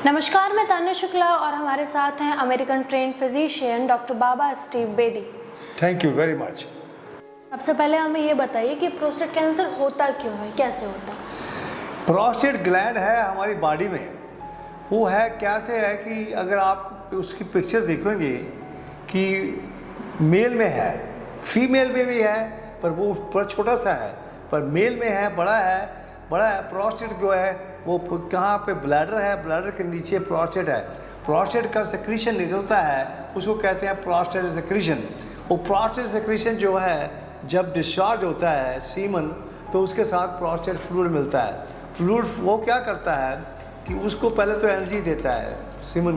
नमस्कार, मैं तान्या शुक्ला और हमारे साथ हैं American trend physician doctor Baba Steve Bedi. Thank you very much. सबसे पहले हमें ये बताइए कि प्रोस्टेट कैंसर होता क्यों है, कैसे होता है? प्रोस्टेट ग्लैंड है हमारी बॉडी में, वो है कैसे है कि अगर आप उसकी पिक्चर देखेंगे कि मेल में है, फीमेल में भी है, पर वो थोड़ा छोटा सा है, पर मेल में है बड़ा है। प्रोस्टेट जो है वो कहाँ पे ब्लैडर है, ब्लैडर के नीचे प्रोस्टेट है। प्रोस्टेट का सेक्रीशन निकलता है, उसको कहते हैं प्रोस्टेट सेक्रीशन। वो प्रोस्टेट सेक्रीशन जो है जब डिस्चार्ज होता है सीमन, तो उसके साथ प्रोस्टेट फ्लूइड मिलता है। फ्लूइड वो क्या करता है कि उसको पहले तो एनर्जी देता है, सीमन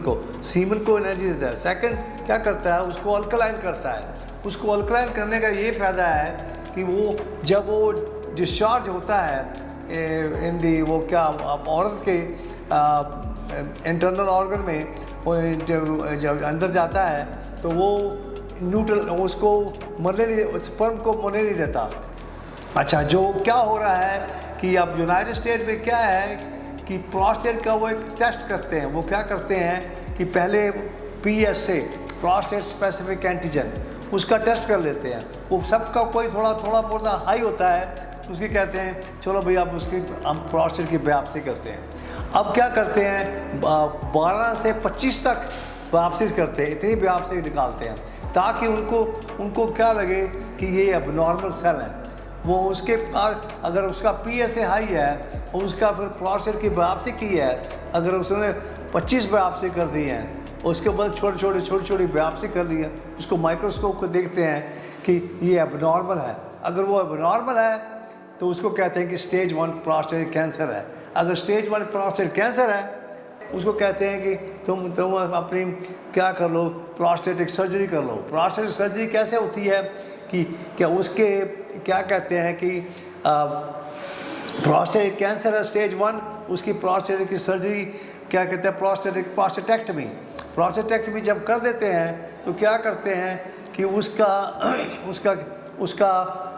को एनर्जी देता है। सेकंड क्या करता है, उसको अल्कलाइन करता है। उसको अल्कलाइन करने का ये फ़ायदा है कि वो जब वो डिस्चार्ज होता है इन दी वो क्या औरत के इंटरनल ऑर्गन में वो जब अंदर जाता है तो वो न्यूट्रल उसको मरने नहीं, स्पर्म को मरने नहीं देता। अच्छा, जो क्या हो रहा है कि अब यूनाइटेड स्टेट में क्या है कि प्रोस्टेट का वो एक टेस्ट करते हैं। वो क्या करते हैं कि पहले PSA प्रोस्टेट स्पेसिफिक एंटीजन उसका टेस्ट कर लेते हैं। वो सबका कोई थोड़ा बहुत हाई होता है, उसकी कहते हैं चलो भैया अब उसकी हम प्रोस्टेट की बायोप्सी करते हैं। अब क्या करते हैं 12 से 25 तक बायोप्सी करते हैं, इतनी बायोप्सी निकालते हैं ताकि उनको क्या लगे कि ये अबनॉर्मल सेल है। वो उसके पास अगर उसका PSA हाई है और उसका फिर प्रोस्टेट की बायोप्सी की है, अगर उसने 25 बायोप्सी कर दी हैं, उसके बाद छोटी बायोप्सी कर दी है, उसको माइक्रोस्कोप को देखते हैं कि ये अबनॉर्मल है। अगर वो अबनॉर्मल है तो उसको कहते हैं कि स्टेज 1 प्रोस्टेट कैंसर है। अगर स्टेज 1 प्रोस्टेट कैंसर है, उसको कहते हैं कि तुम अपनी क्या कर लो, प्रोस्टेटिक सर्जरी कर लो। प्रोस्टेटिक सर्जरी कैसे होती है कि क्या उसके क्या कहते हैं कि प्रोस्टेटिक कैंसर है स्टेज 1, उसकी प्रोस्टेट की सर्जरी क्या कहते हैं प्रोस्टेटेक्टमी। प्रोस्टेटेक्टमी जब कर देते हैं तो क्या करते हैं कि उसका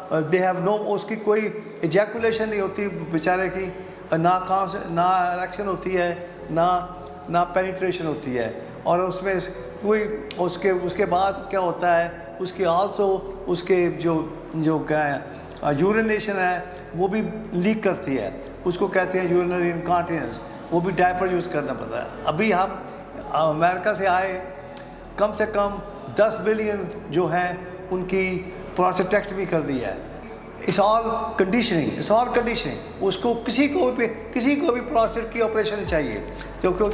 दे हैव नो, उसकी कोई एजैकुलेशन नहीं होती बेचारे की, ना इरेक्शन होती है, ना पेनिट्रेशन होती है। और उसमें कोई उसके बाद क्या होता है, उसके आल्सो उसके जो क्या है यूरिनेशन है वो भी लीक करती है, उसको कहते हैं यूरिनरी इनकॉन्टिनेंस। वो भी डायपर यूज़ करना पड़ता है। अभी हम अमेरिका से आए, कम से कम 10 बिलियन जो हैं उनकी प्रोस्टेटेक्टमी कर दी है। It's all conditioning. उसको किसी को भी प्रोस्टेट की ऑपरेशन चाहिए, क्योंकि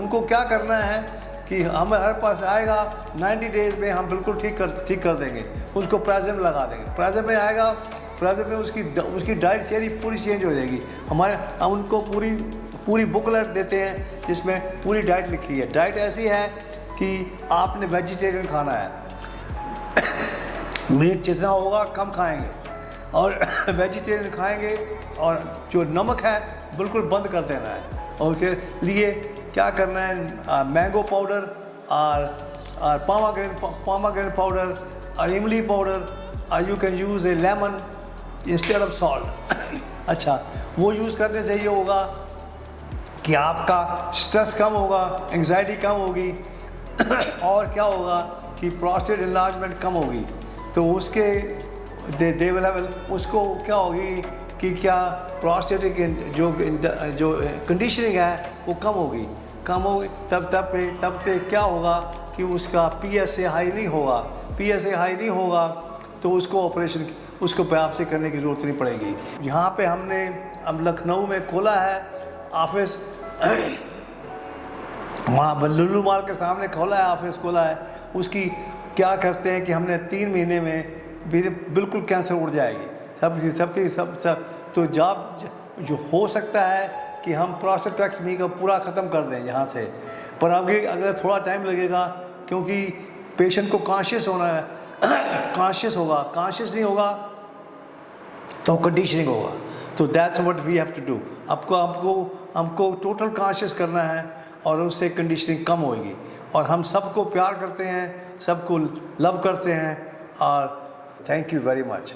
उनको क्या करना है कि हमारे पास आएगा 90 डेज़ में हम बिल्कुल ठीक कर देंगे, उसको प्राइजम लगा देंगे। प्राइजम में आएगा, प्राइजम में उसकी डाइट पूरी चेंज हो जाएगी। हम उनको पूरी बुकलेट देते हैं जिसमें पूरी डाइट लिखी है। डाइट ऐसी है कि आपने वेजिटेरियन खाना है, मीट जितना होगा कम खाएंगे और वेजिटेरियन खाएंगे, और जो नमक है बिल्कुल बंद कर देना है। और उसके लिए क्या करना है, मैंगो पाउडर और पोमेग्रेनेट पाउडर और इमली पाउडर, और you can use A lemon instead of salt. अच्छा, वो यूज़ करने से ये होगा कि आपका स्ट्रेस कम होगा, एंग्जाइटी कम होगी और क्या होगा कि प्रोस्टेट इनलार्जमेंट कम होगी। तो उसके दे उसको क्या होगी कि क्या प्रोस्टेटिक जो कंडीशनिंग है वो कम होगी। तब पे क्या होगा कि उसका PSA हाई नहीं होगा तो उसको बायोप्सी करने की ज़रूरत नहीं पड़ेगी। यहाँ पे हमने अब लखनऊ में खोला है ऑफिस, वहाँ लुल्लू मॉल के सामने ऑफिस खोला है। उसकी क्या करते हैं कि हमने 3 महीने में बिल्कुल कैंसर उड़ जाएगी सब। तो जो हो सकता है कि हम प्रोस्टेटेक्टमी का पूरा ख़त्म कर दें यहाँ से, पर अगर थोड़ा टाइम लगेगा, क्योंकि पेशेंट को कॉन्शियस होना है। कॉन्शियस नहीं होगा तो कंडीशनिंग होगा। तो that's what we have to do. हमको टोटल कॉन्शियस करना है और उससे कंडीशनिंग कम होगी। और हम सबको प्यार करते हैं, सबको लव करते हैं। और थैंक यू वेरी मच।